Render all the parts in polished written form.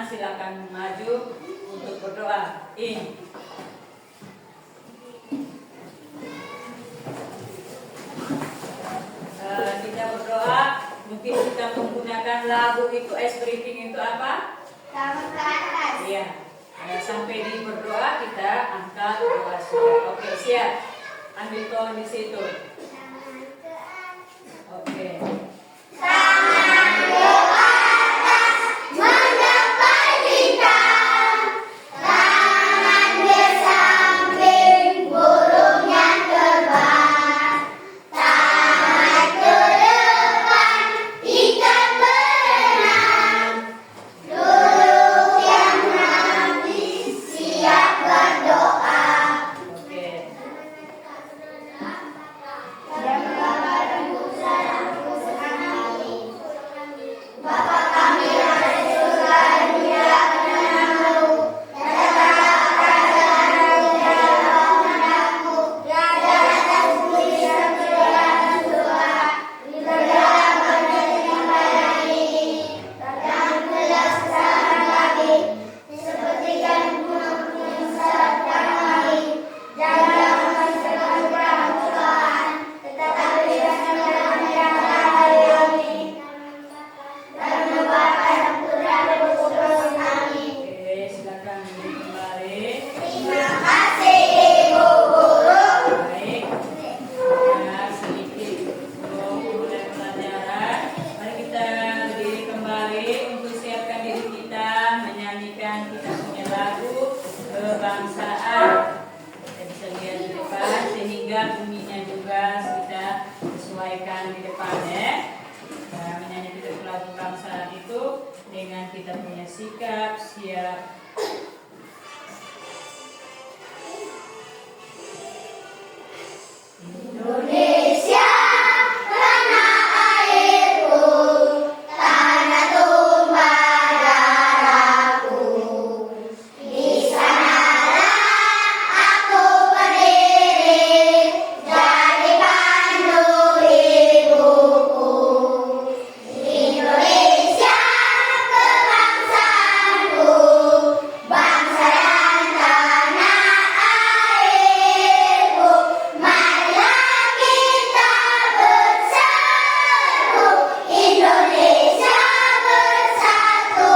silakan maju untuk berdoa. Kita berdoa, mungkin kita menggunakan lagu itu ice breathing itu apa? Tangan ke atas. Iya. Sampai di berdoa kita angkat doa sudah. Oke, siap. Ambil tolong di situ. Tangan ke atas. Oke. Tangan ke atas mendapat bintang. Tangan ke samping burung yang terbang. Tangan ke depan ikan berenang. Duduk yang nanti siap berdoa. Oke. Bapa kami yang ada di surga, dimuliakan namamu. Datanglah kerajaanmu, jadilah kehendakmu di atas bumi seperti di atas surga. Berikanlah kami pada ini, dan berilah kesalahan kami, seperti kami mengampuni kesalahan kami. Janganlah kami terjebak dalam cobaan, tetapi berikan kami yang dari kami. Karena Bapa dan Putra dan Roh Kudus. Amin. Oke, silakan duduk kembali. Terima kasih Ibu Guru. Baik. Sedikit sebelum mulai pelajaran, mari kita berdiri kembali untuk siapkan diri kita menyanyikan kita punya lagu kebangsaan. Kita bisa lihat di depan sehingga bunyinya juga kita sesuaikan di depan ya. Menyanyi kita lagu kebangsaan itu dengan kita punya sikap siap. Indonesia, tanah airku, tanah tumpah darahku. Di sanalah aku berdiri, jadi pandu hidupku. Indonesia, kebangsaanku, bangsa dan tanah airku. Marilah kita bersatu, Indonesia bersatu.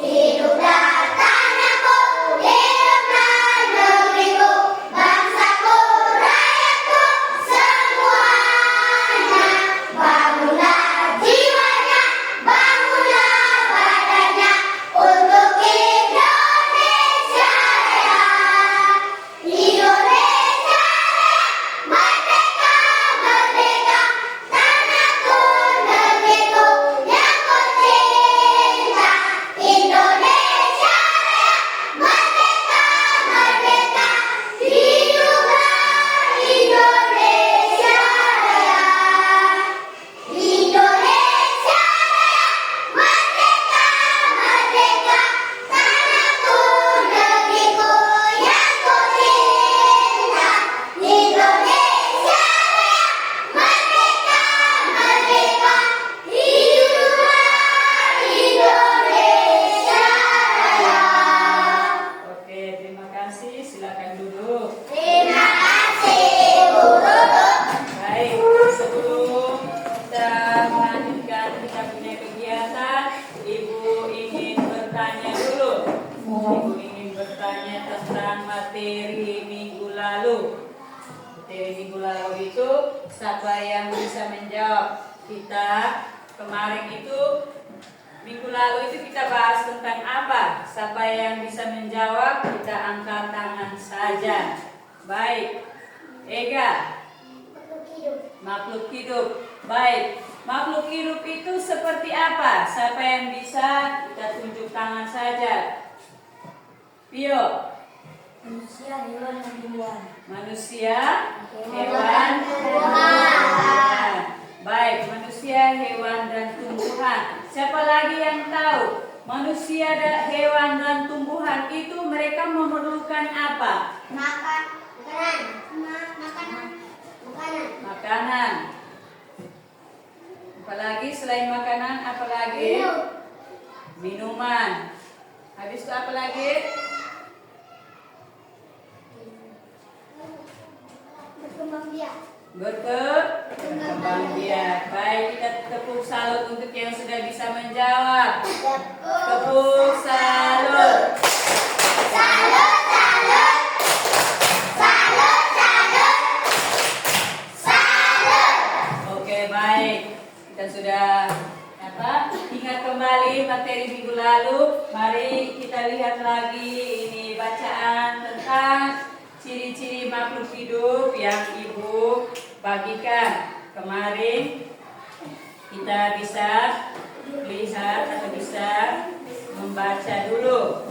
Hiduplah tanahku, hiduplah negeriku, bangsaku, rakyatku semuanya. Bangunlah jiwanya, bangunlah badannya untuk Indonesia Raya. Indonesia Raya, merdeka, merdeka, tanahku, negeriku yang ku cinta. Indonesia Raya, merdeka, merdeka, hiduplah Indonesia Raya. Indonesia Raya, merdeka, merdeka, tanahku, negeriku yang ku cinta. Indonesia Raya, merdeka, merdeka, hiduplah Indonesia Raya. Oke, terima kasih. Silakan duduk. Terima kasih Ibu Guru. Baik, sebelum kita melanjutkan kita punya kegiatan, Ibu ingin bertanya dulu. Ibu ingin bertanya tentang materi minggu lalu. Materi minggu lalu itu siapa yang bisa menjawab? Kita kemarin itu minggu lalu itu kita bahas tentang apa? Siapa yang bisa menjawab? Kita angkat tangan saja. Baik, Ega. Makhluk hidup. Baik. Makhluk hidup itu seperti apa? Siapa yang bisa? Kita tunjuk tangan saja. Pio. Manusia, hewan, dan tumbuhan. Manusia, Hewan, hewan, tumbuhan. Baik, manusia, hewan, dan tumbuhan. Siapa lagi yang tahu? Manusia, hewan, dan tumbuhan itu mereka memerlukan apa? Makanan. Apalagi selain makanan, apalagi? minuman. Habis itu apa lagi? Berkembang biak. Berkembang biak. Baik, kita tepuk salut untuk yang sudah bisa menjawab. Tepuk salut. Salut, salut. Salut, salut. Salut. Oke, baik. Kita sudah ingat kembali materi minggu lalu. Mari kita lihat lagi ini bacaan tentang ciri-ciri makhluk hidup yang Ibu bagikan kemarin. Kita bisa lihat atau bisa membaca dulu.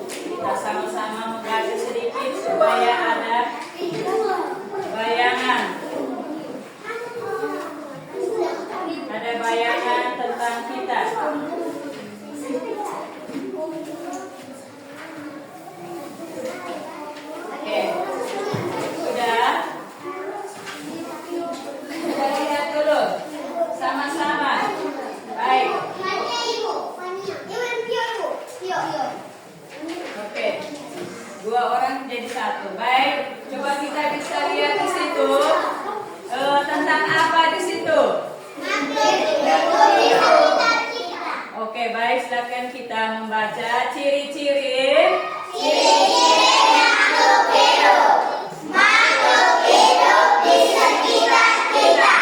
Kita sama-sama membaca sedikit supaya ada bayangan. Ada bayangan tentang kita. Oke, sudah lihat dulu sama-sama. Baik. Oke, 2 orang jadi 1. Baik, coba kita bisa lihat di situ tentang apa di situ. Oke, baik, silakan kita membaca ciri-ciri Makhluk hidup. Makhluk hidup di sekitar kita.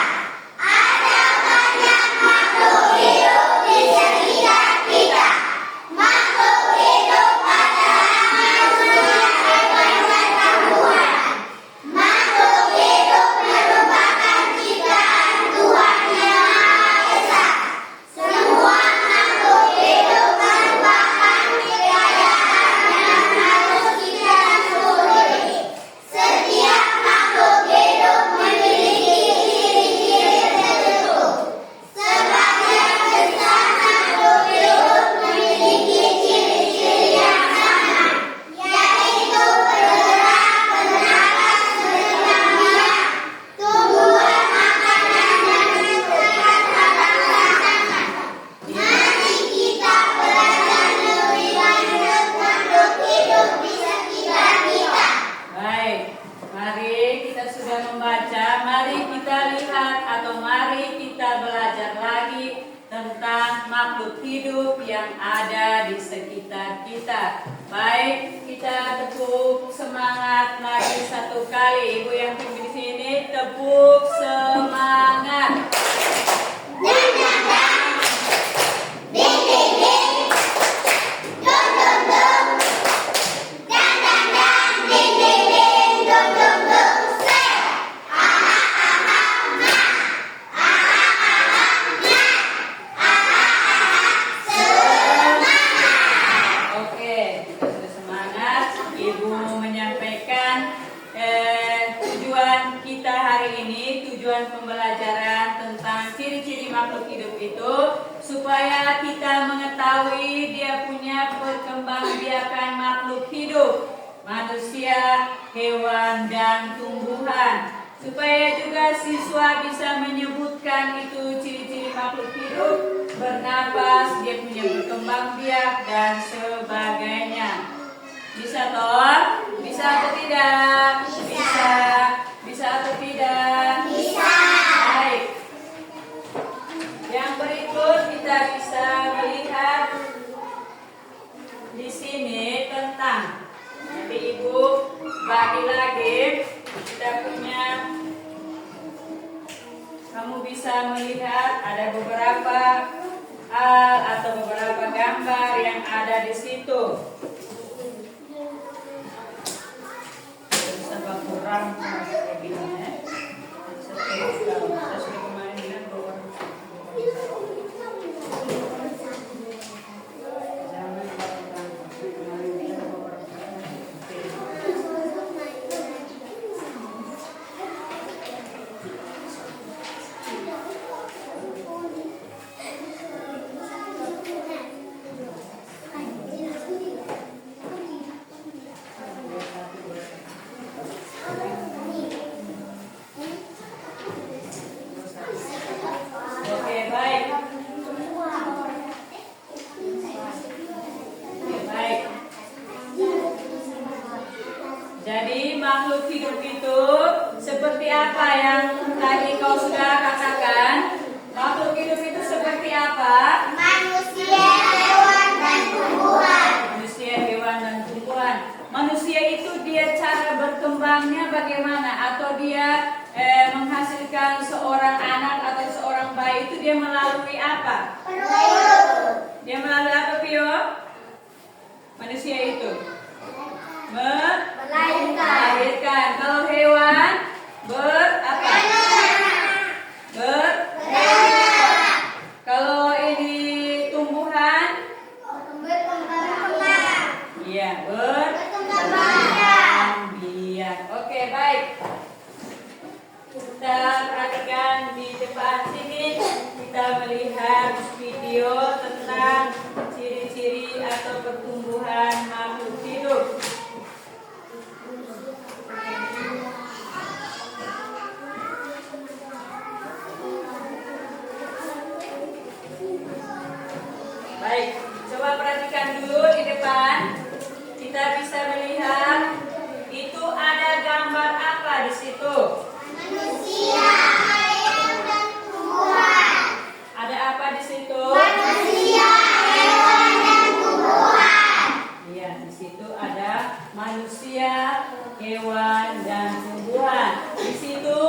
Ada banyak makhluk hidup di sekitar kita. Makhluk hidup adalah manusia, hewan, dan tumbuhan. Makhluk hidup merupakan ciptaan Tuhan Yang Maha Esa. Semua makhluk hidup merupakan kekayaan yang harus kita syukuri. Setiap makhluk hidup memiliki ciri-ciri tertentu. Sebagian besar makhluk hidup memiliki ciri-ciri yang sama, yaitu bergerak, bernapas, berkembang biak, tumbuhan, makanan, dan menentukan pasangan. Mari kita belajar lebih lanjut makhluk hidup di sekitar kita. Baik, mari kita sudah membaca. Mari kita lihat atau mari kita belajar lagi tentang makhluk hidup yang ada di sekitar kita. Baik, kita tepuk semangat lagi 1 kali. Ibu yang tinggi di sini, tepuk semangat. Dang, dang, dang. Ding, ding, ding. Dong, dong, dong. Dang, dang, dang. Ding, ding, ding. Dong, dong, dong. Say. Aha, aha, ma. Aha, aha, ma. Aha, aha, semangat. Oke, kita sudah semangat. Ibu menyampaikan tujuan kita hari ini, tujuan pembelajaran tentang ciri-ciri makhluk hidup itu supaya kita mengetahui dia punya perkembangbiakan makhluk hidup, manusia, hewan, dan tumbuhan. Supaya juga siswa bisa menyebutkan itu ciri-ciri makhluk hidup, bernapas, dia punya berkembang biak, dan sebagainya. Bisa toh? Bisa atau tidak? Bisa. Bisa atau tidak? Bisa. Baik. Yang berikut kita bisa melihat di sini tentang. Nanti Ibu bagi lagi. Kita punya. Kamu bisa melihat ada beberapa hal atau beberapa gambar yang ada di situ. Serba kurang kayak gini ya. Saya sudah kemarin bilang bahwa jangan kemarin bilang bahwa apa yang tadi kau sudah katakan? Makhluk hidup itu seperti apa? Manusia, hewan, dan tumbuhan. Manusia, hewan, dan tumbuhan. Manusia itu dia cara berkembangnya bagaimana? Atau dia menghasilkan seorang anak atau seorang bayi itu dia melalui apa? Dia melalui apa, Pio? Manusia itu melahirkan. Kalau hewan apa? Kalau ini tumbuhan? Iya, berkembang biak. Oke, baik. Kita perhatikan di depan sini, kita melihat video tentang ciri-ciri atau pertumbuhan makhluk hidup. Baik, coba perhatikan dulu di depan. Kita bisa melihat itu ada gambar apa di situ? Manusia, hewan, dan tumbuhan. Ada apa di situ? Manusia, hewan, dan tumbuhan. Iya, di situ ada manusia, hewan, dan tumbuhan. Di situ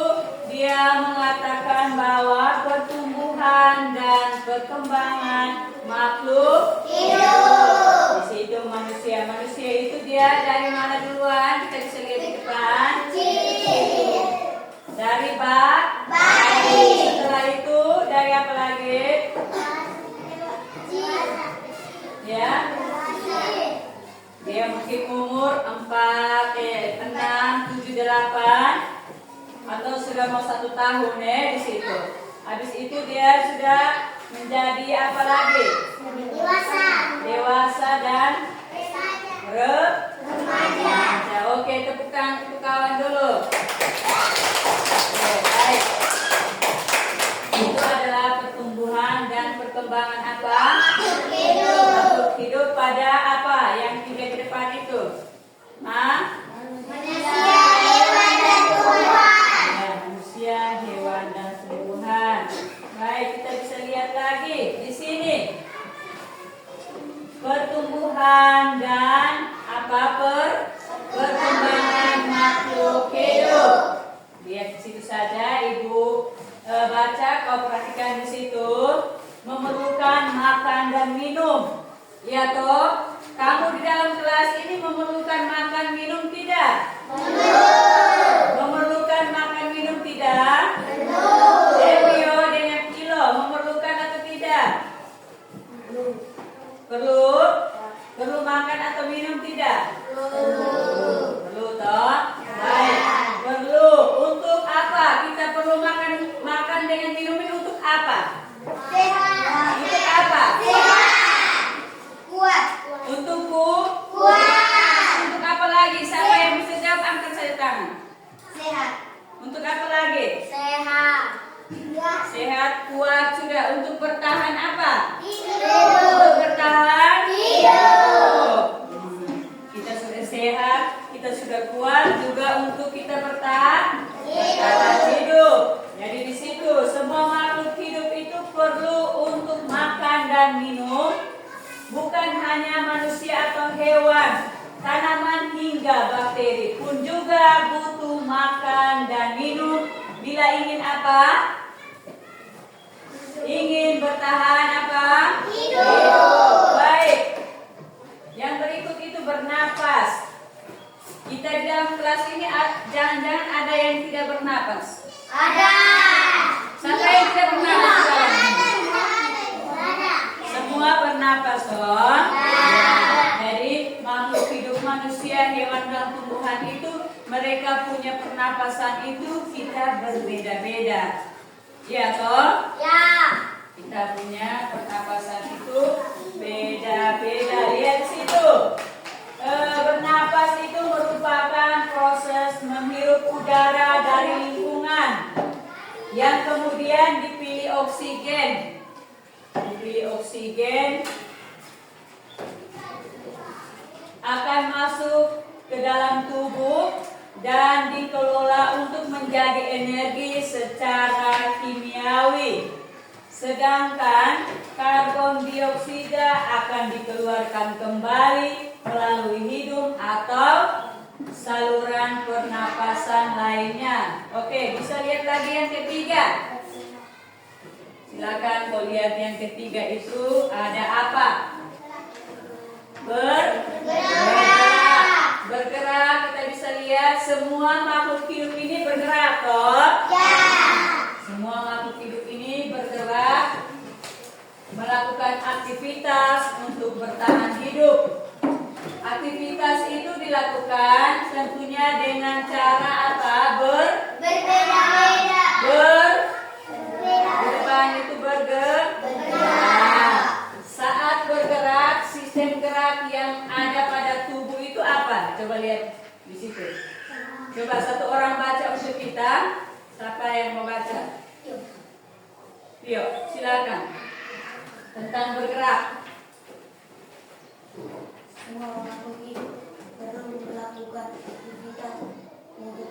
dia mengatakan bahwa pertumbuhan dan perkembangan makhluk Hidup. di situ manusia. Manusia itu dia dari mana duluan? Kita bisa lihat di depan. Dari bayi. Setelah itu dari apa lagi? Ya. Dia mungkin umur 4, 6, 7, 8 atau sudah mau 1 tahun di situ. Habis itu dia sudah menjadi apa lagi? Dewasa dan remaja. Oke, tepuk tangan untuk kawan dulu. Oke, baik. Itu adalah pertumbuhan dan perkembangan apa? Makhluk hidup pada apa? Yang 3 di depan itu. Manusia, hewan, dan tumbuhan. Ya, manusia, hewan, dan tumbuhan. Baik, kita bisa lihat lagi di sini. Pertumbuhan dan apa perkembangan makhluk hidup. Lihat di situ saja, Ibu baca, kau perhatikan di situ. Memerlukan makan dan minum. Ya toh, kamu di dalam kelas ini memerlukan makan minum tidak? Memerlukan makan minum tidak? Devio dengan Kilo memerlukan atau tidak? Perlu makan atau minum tidak? Perlu toh? Baik. Perlu. Untuk apa? Kita perlu makan dengan minum ini untuk apa? Sehat. Untuk apa? Kuat. Untuk Kuat. Untuk apa lagi? Siapa yang bisa jawab? Angkat saja tangan. Sehat. Untuk apa lagi? Sehat. Sehat, kuat, sudah. Untuk bertahan apa? Hidup. Untuk bertahan Hidup. Kita sudah sehat, kita sudah kuat, juga untuk kita bertahan hidup. Jadi di situ semua makhluk hidup itu perlu untuk makan dan minum, bukan hanya manusia atau hewan, tanaman hingga bakteri pun juga butuh makan dan minum. Bila ingin apa? Ingin bertahan apa? Hidup. Baik. Yang berikut itu bernapas. Kita di dalam kelas ini jangan-jangan ada yang tidak bernapas. Ada. Siapa yang tidak bernapas sekarang? Ada. Semua bernapas toh. Jadi makhluk hidup manusia, hewan dan tumbuhan itu mereka punya pernapasan itu kita berbeda-beda. Ya toh? Ya. Kita punya pernapasan itu beda-beda. Lihat situ. Bernapas itu merupakan proses menghirup udara dari lingkungan yang kemudian dipilih oksigen. Akan masuk ke dalam tubuh dan dikelola untuk menjadi energi secara kimiawi. Sedangkan karbon dioksida akan dikeluarkan kembali melalui hidung atau saluran pernapasan lainnya. Oke, bisa lihat lagi yang ketiga. Silakan kau lihat yang ketiga itu ada apa? Bergerak. Bergerak, kita bisa lihat semua makhluk hidup ini bergerak, toh? Ya. Semua makhluk hidup ini bergerak, melakukan aktivitas untuk bertahan hidup. Aktivitas itu dilakukan tentunya dengan cara apa? Berbeda-beda. Di depan itu bergerak. Saat bergerak, sistem gerak yang ada pada tubuh itu apa? Coba lihat di situ. Coba satu orang baca untuk kita. Siapa yang mau baca? Yuk, silakan. Tentang bergerak. Semua makhluk hidup perlu melakukan aktivitas untuk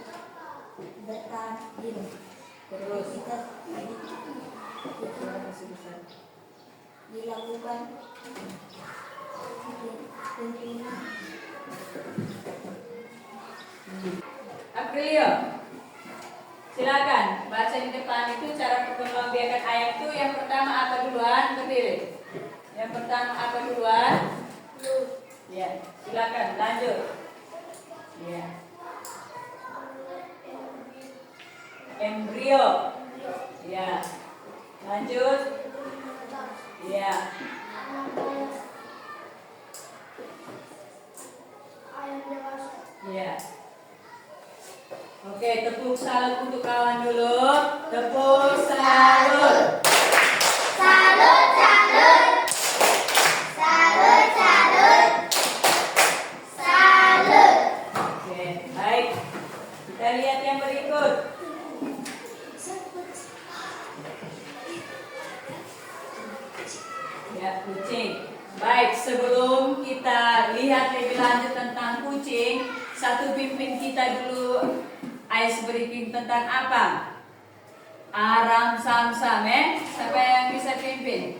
bertahan hidup. Terus Aktivitas dilakukan tentunya Aprilio, silakan baca di depan itu cara pengembalian ayat itu. Yang pertama apa duluan? Berdiri. Yang pertama apa duluan? Ya, silakan lanjut. Ya. Embrio. Ya. Lanjut. Ya. Ya. Oke, tepuk salut untuk kawan dulu. Tepuk salut. salut, salut, salut, salut, salut. Oke, baik. Kita lihat yang berikut. Ya, kucing. Baik, sebelum kita lihat lebih lanjut tentang kucing, satu pimpin kita dulu ice breaking tentang apa? Aram sam-sam, Siapa yang bisa pimpin?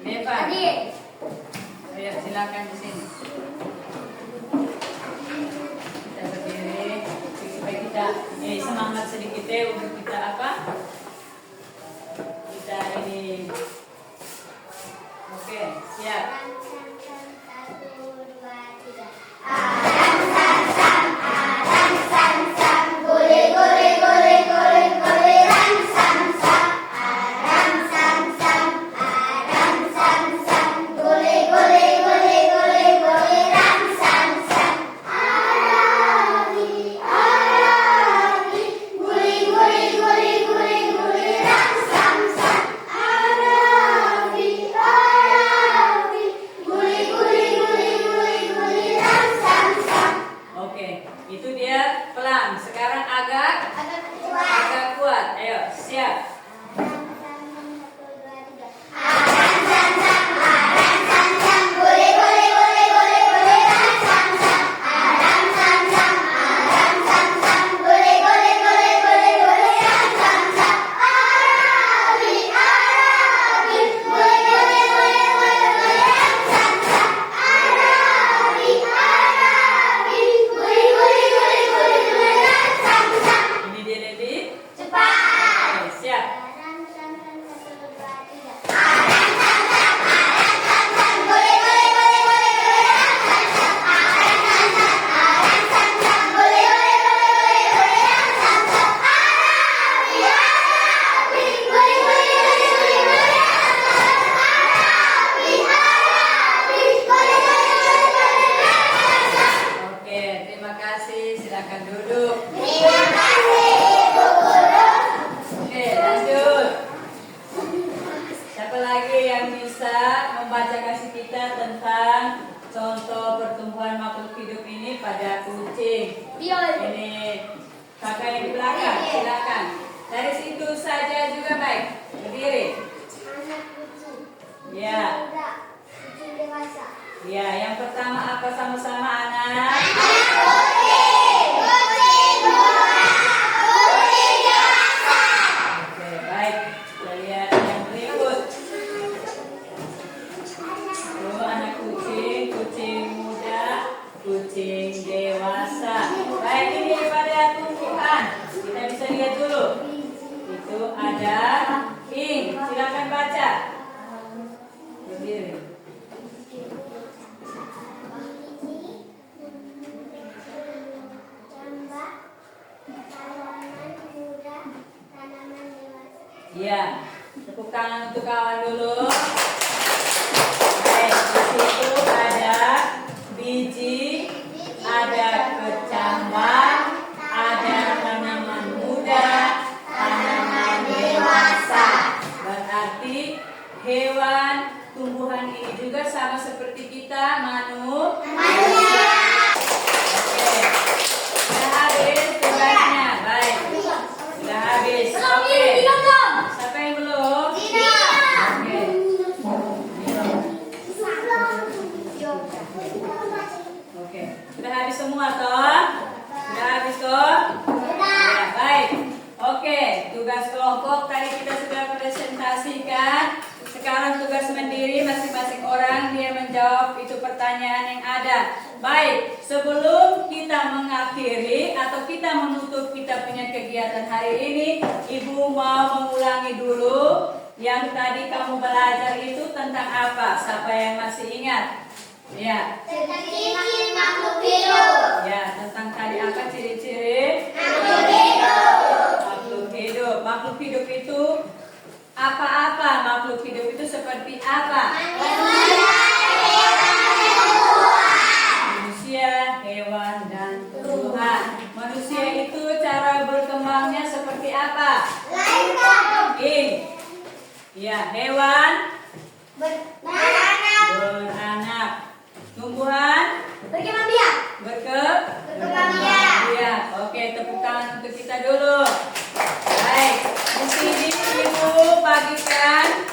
Devan. Adik. Ayo, silakan di sini. Kita berdiri supaya kita semangat sedikit untuk kita apa? Kita ini. Oke, siap. Oke, itu dia pelan. Sekarang agak kuat. Ayo, siap. Ini dia Dedi. Cepat. Oke, siap. Oke, terima kasih. Silakan duduk. Terima kasih, Ibu Guru. Oke, lanjut. Siapa lagi yang bisa membaca kasih kita tentang contoh pertumbuhan makhluk hidup ini pada kucing? Ini kakak yang di belakang, silakan. Dari situ saja juga baik. Berdiri. Anak kucing. Ya, Muda. Kucing dewasa. ya. Yang pertama apa sama-sama anak? Anak kucing. bisa lihat dulu. Itu ada ing. Silakan baca. Berdiri. Ya, tepuk tangan untuk kawan dulu. Baik, di situ ada biji, ada kecambah, ada tanaman muda, tanaman dewasa. Berarti hewan, tumbuhan ini juga sama seperti kita, manusia. Oke, sudah habis tugasnya. Baik, sudah habis. Oke, siapa yang belum? Oke. Oke, sudah habis semua toh? Sudah habis toh? Ya, baik. Oke, tugas kelompok tadi kita sudah presentasikan. Sekarang tugas mandiri masing-masing orang dia menjawab itu pertanyaan yang ada. Baik, sebelum kita mengakhiri atau kita menutup kita punya kegiatan hari ini, Ibu mau mengulangi dulu yang tadi kamu belajar itu tentang apa? Siapa yang masih ingat? Ya. Tentang ciri-ciri makhluk hidup. Ya, tentang tadi apa ciri-ciri? Makhluk hidup. Makhluk hidup. Makhluk hidup itu apa-apa? Makhluk hidup itu seperti apa? Manusia, hewan, dan tumbuhan. Manusia itu cara berkembangnya seperti apa? Ing. Ya, hewan beranak. Tumbuhan Berkembang biak. berkembang biak. Oke, tepuk tangan untuk kita dulu. Baik, di sini Ibu bagikan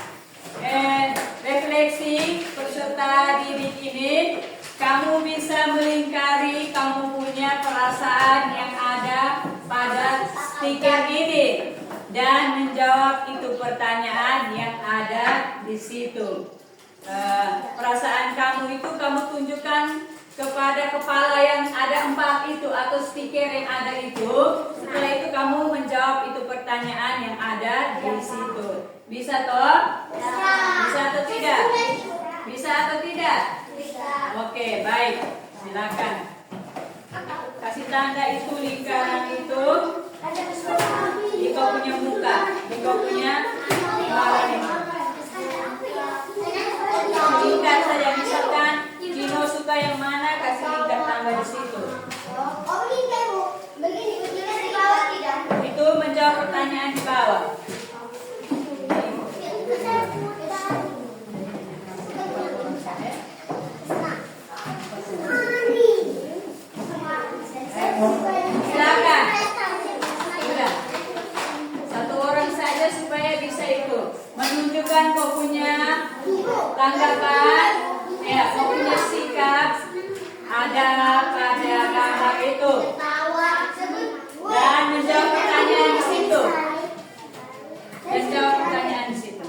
refleksi peserta didik ini. Kamu bisa melingkari kamu punya perasaan yang ada pada stiker ini dan menjawab itu pertanyaan yang ada di situ. Perasaan kamu itu kamu tunjukkan kepada kepala yang ada 4 itu atau stiker yang ada itu. Setelah itu kamu menjawab itu pertanyaan yang ada di situ. Bisa toh? Bisa atau tidak? Bisa atau tidak? Oke, baik. Silakan. Kasih tanda itu lingkaran itu di kau punya muka, di kau punya kepala ini. Lingkar saja, misalkan Gino suka yang mana, kasih lingkar tambah di situ. Itu menjawab pertanyaan di bawah. Silakan. Sudah. Satu orang saja supaya bisa itu menunjukkan kau punya tanggapan, ya, kau punya sikap ada pada gambar itu dan menjawab pertanyaan di situ. Menjawab pertanyaan di situ.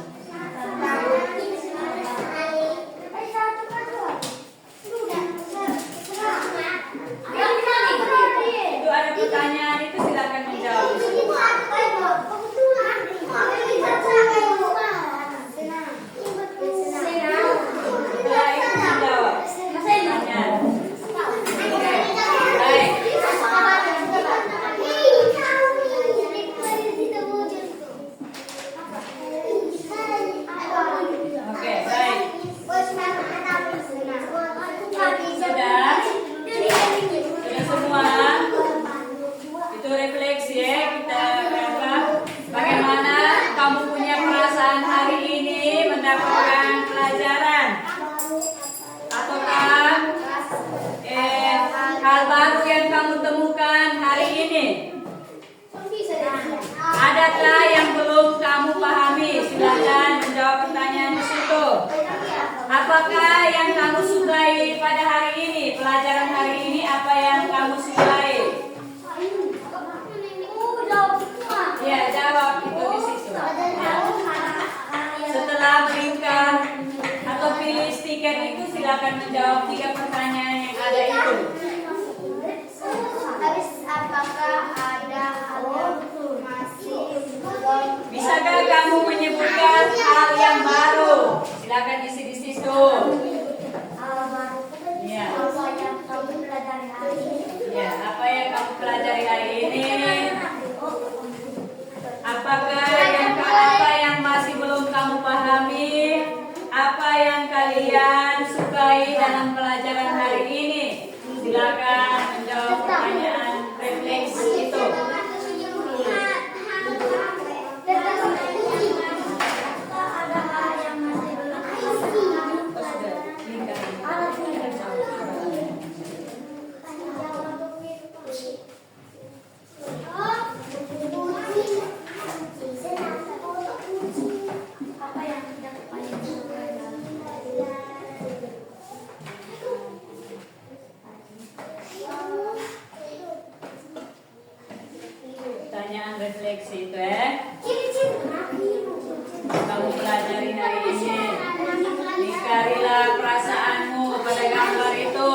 Itu ada pertanyaan itu silakan menjawab. Setelah itu menjawab pertanyaan. Baik. Oke, baik. Sudah semua. Itu refleksi ya, kita apa? Bagaimana kamu punya perasaan hari ini mendapatkan pelajaran? Ataukah hal baru yang kamu temukan hari ini? Adakah yang belum kamu pahami? Silakan menjawab pertanyaan di situ. Apakah yang kamu sukai pada hari ini? Pelajaran hari ini apa yang kamu sukai? Ya, jawab itu di situ. Ya. Setelah melingkar atau pilih stiker itu, silakan menjawab 3 pertanyaan yang ada itu. Apakah ada hal yang Bisakah kamu menyebutkan hal yang baru? Silakan isi di situ. Ya. Ya, apa yang kamu pelajari hari ini? Apa yang masih belum kamu pahami? Apa yang kalian sukai dalam pelajaran hari ini? Silakan menjawab pertanyaan refleksi itu. Pertanyaan refleksi itu kamu pelajari hari ini. Ingkarilah perasaanmu pada gambar itu.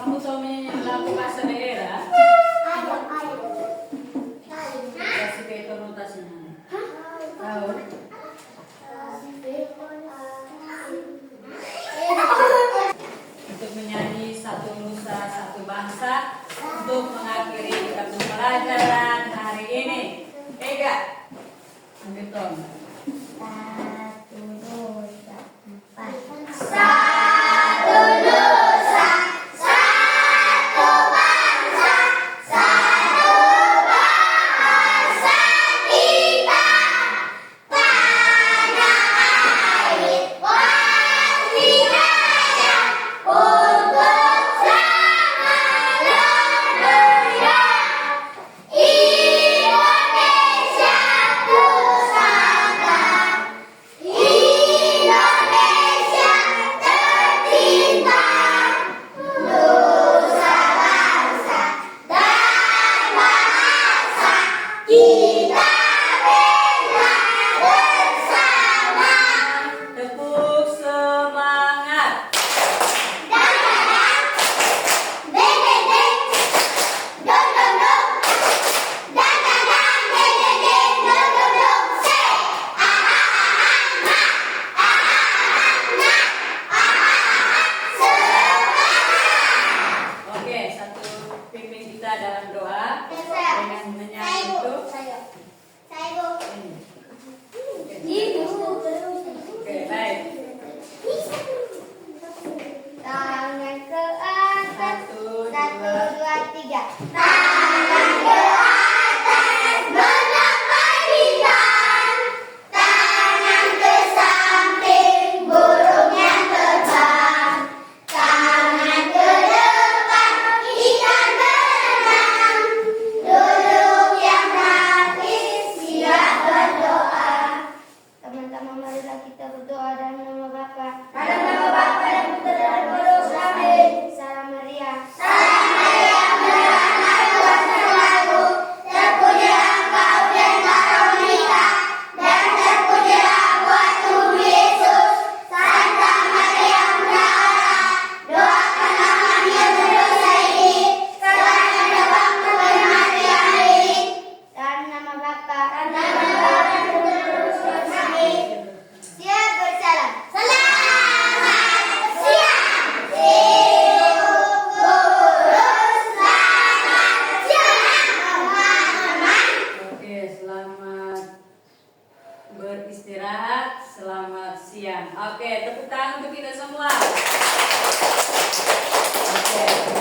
Kamu tahu menyanyi lagu bahasa daerah? Kasih ke itu notasinya. Tahu? Untuk menyanyi satu nusa satu bangsa untuk mengakhiri kita pelajaran hari ini. Ega, ambil tong. Tepuk semangat. Oke, satu pimpin kita dalam doa dengan menyanyi itu. Ini. Oke, baik. Tangan ke atas. Satu, 1, dua. 2, 3. Tangan ke atas menggapai bintang. Tangan ke samping burung yang terbang. Tangan ke depan ikan berenang. Duduk yang rapih siap berdoa. Teman-teman, marilah kita berdoa dalam nama Bapa. Dalam nama Bapa dan Putra dan Roh Kudus. Amin. Salam Maria. Salam Maria, beranak Tuhan selalu. Terpujilah engkau di antara wanita, dan terpujilah buah tubuh Yesus. Santa Maria Bunda Allah, doakanlah kami yang berdosa ini, sekarang dan waktu kematian ini. Dalam nama Bapa dan nama Bapa dan Putra dan Roh Kudus. Amin. Siap bersalam. Selamat siang. Ibu guru, selamat siang teman-teman. Oke, selamat beristirahat, selamat siang. Oke, tepuk tangan untuk kita semua. Oke.